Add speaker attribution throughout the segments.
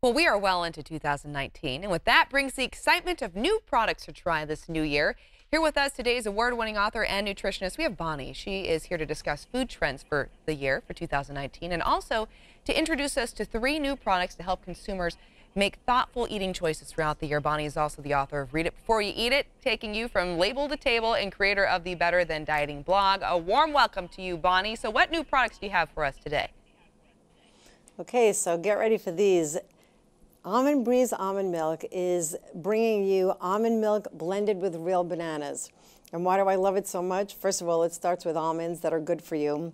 Speaker 1: Well, we are well into 2019, and with that brings the excitement of new products to try this new year. Here with us today is award-winning author and nutritionist. We have Bonnie. She is here to discuss food trends for the year for 2019 and also to introduce us to 3 new products to help consumers make thoughtful eating choices throughout the year. Bonnie is also the author of Read It Before You Eat It, taking you from label to table, and creator of the Better Than Dieting blog. A warm welcome to you, Bonnie. So what new products do you have for us today?
Speaker 2: Okay, so get ready for these. Almond Breeze Almond Milk is bringing you almond milk blended with real bananas. And why do I love it so much? First of all, it starts with almonds that are good for you.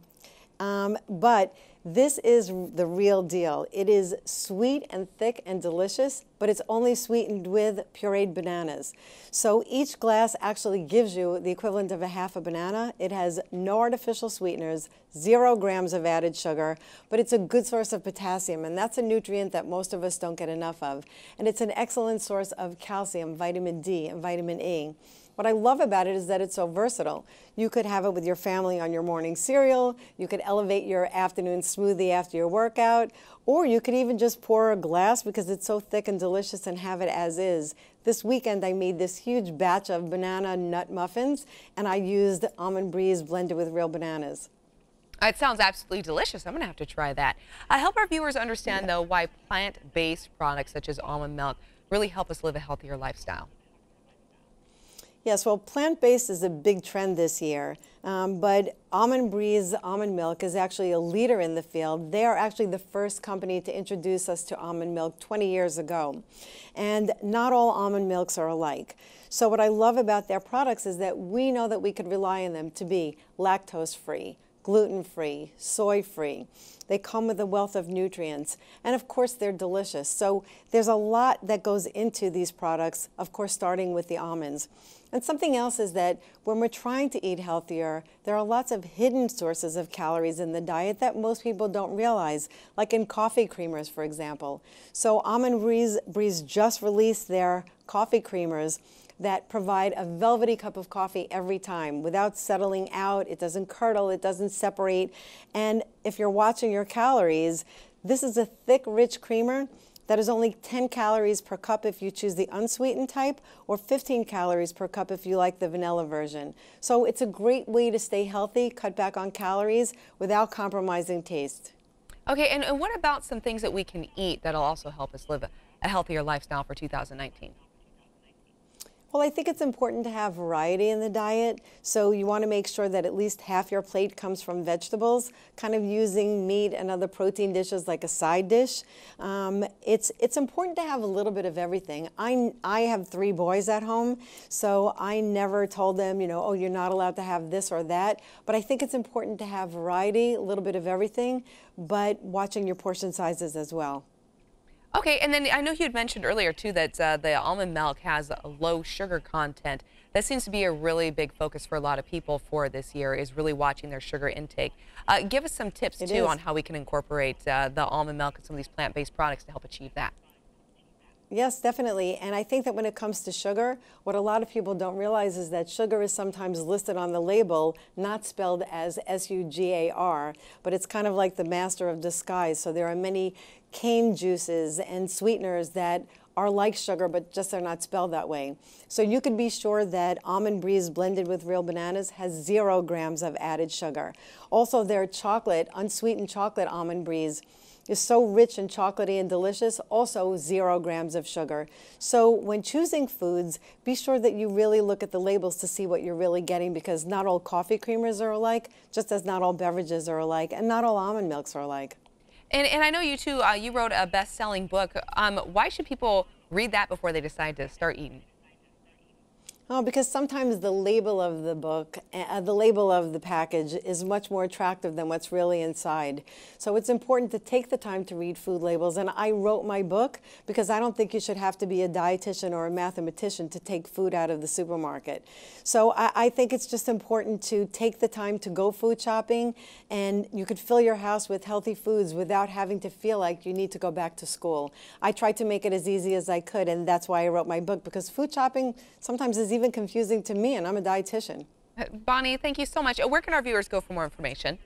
Speaker 2: But this is the real deal. It is sweet and thick and delicious, but it's only sweetened with pureed bananas. So each glass actually gives you the equivalent of a half a banana. It has no artificial sweeteners, 0 grams of added sugar, but it's a good source of potassium, and that's a nutrient that most of us don't get enough of. And it's an excellent source of calcium, vitamin D, and vitamin E. What I love about it is that it's so versatile. You could have it with your family on your morning cereal, you could elevate your afternoon smoothie after your workout, or you could even just pour a glass because it's so thick and delicious and have it as is. This weekend I made this huge batch of banana nut muffins, and I used Almond Breeze blended with real bananas.
Speaker 1: It sounds absolutely delicious. I'm going to have to try that. Help our viewers understand, though, why plant-based products such as almond milk really help us live a healthier lifestyle.
Speaker 2: Yes, well, plant-based is a big trend this year, but Almond Breeze Almond Milk is actually a leader in the field. They are actually the first company to introduce us to almond milk 20 years ago. And not all almond milks are alike. So what I love about their products is that we know that we could rely on them to be lactose-free, gluten-free, soy-free. They come with a wealth of nutrients, and of course they're delicious. So there's a lot that goes into these products, of course starting with the almonds. And something else is that when we're trying to eat healthier, there are lots of hidden sources of calories in the diet that most people don't realize, like in coffee creamers, for example. So Almond Breeze just released their coffee creamers that provide a velvety cup of coffee every time without settling out. It doesn't curdle, it doesn't separate. And if you're watching your calories, this is a thick, rich creamer that is only 10 calories per cup if you choose the unsweetened type, or 15 calories per cup if you like the vanilla version. So it's a great way to stay healthy, cut back on calories without compromising taste.
Speaker 1: Okay, and what about some things that we can eat that'll also help us live a healthier lifestyle for 2019?
Speaker 2: Well, I think it's important to have variety in the diet, so you want to make sure that at least half your plate comes from vegetables, kind of using meat and other protein dishes like a side dish. It's important to have a little bit of everything. I have 3 boys at home, so I never told them, oh, you're not allowed to have this or that, but I think it's important to have variety, a little bit of everything, but watching your portion sizes as well.
Speaker 1: Okay, and then I know you had mentioned earlier, too, that the almond milk has a low sugar content. That seems to be a really big focus for a lot of people for this year, is really watching their sugar intake. Give us some tips, too, on how we can incorporate the almond milk and some of these plant-based products to help achieve that.
Speaker 2: Yes, definitely. And I think that when it comes to sugar, what a lot of people don't realize is that sugar is sometimes listed on the label, not spelled as S-U-G-A-R, but it's kind of like the master of disguise. So there are many cane juices and sweeteners that are like sugar, but just are not spelled that way. So you can be sure that Almond Breeze blended with real bananas has 0 grams of added sugar. Also, their chocolate, unsweetened chocolate Almond Breeze, is so rich and chocolatey and delicious, also 0 grams of sugar. So when choosing foods, be sure that you really look at the labels to see what you're really getting, because not all coffee creamers are alike, just as not all beverages are alike, and not all almond milks are alike.
Speaker 1: And I know you, too, you wrote a best-selling book. Why should people read that before they decide to start eating?
Speaker 2: Oh, because sometimes the label of the book, the label of the package is much more attractive than what's really inside. So it's important to take the time to read food labels. And I wrote my book because I don't think you should have to be a dietitian or a mathematician to take food out of the supermarket. So I think it's just important to take the time to go food shopping, and you could fill your house with healthy foods without having to feel like you need to go back to school. I tried to make it as easy as I could, and that's why I wrote my book, because food shopping sometimes is even confusing to me, and I'm a dietitian.
Speaker 1: Bonnie, thank you so much. Where can our viewers go for more information?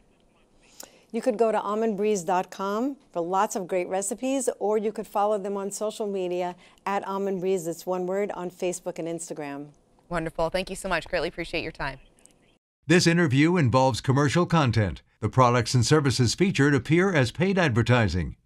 Speaker 2: You could go to almondbreeze.com for lots of great recipes, or you could follow them on social media at Almond Breeze. It's one word, on Facebook and Instagram.
Speaker 1: Wonderful. Thank you so much. Greatly appreciate your time.
Speaker 3: This interview involves commercial content. The products and services featured appear as paid advertising.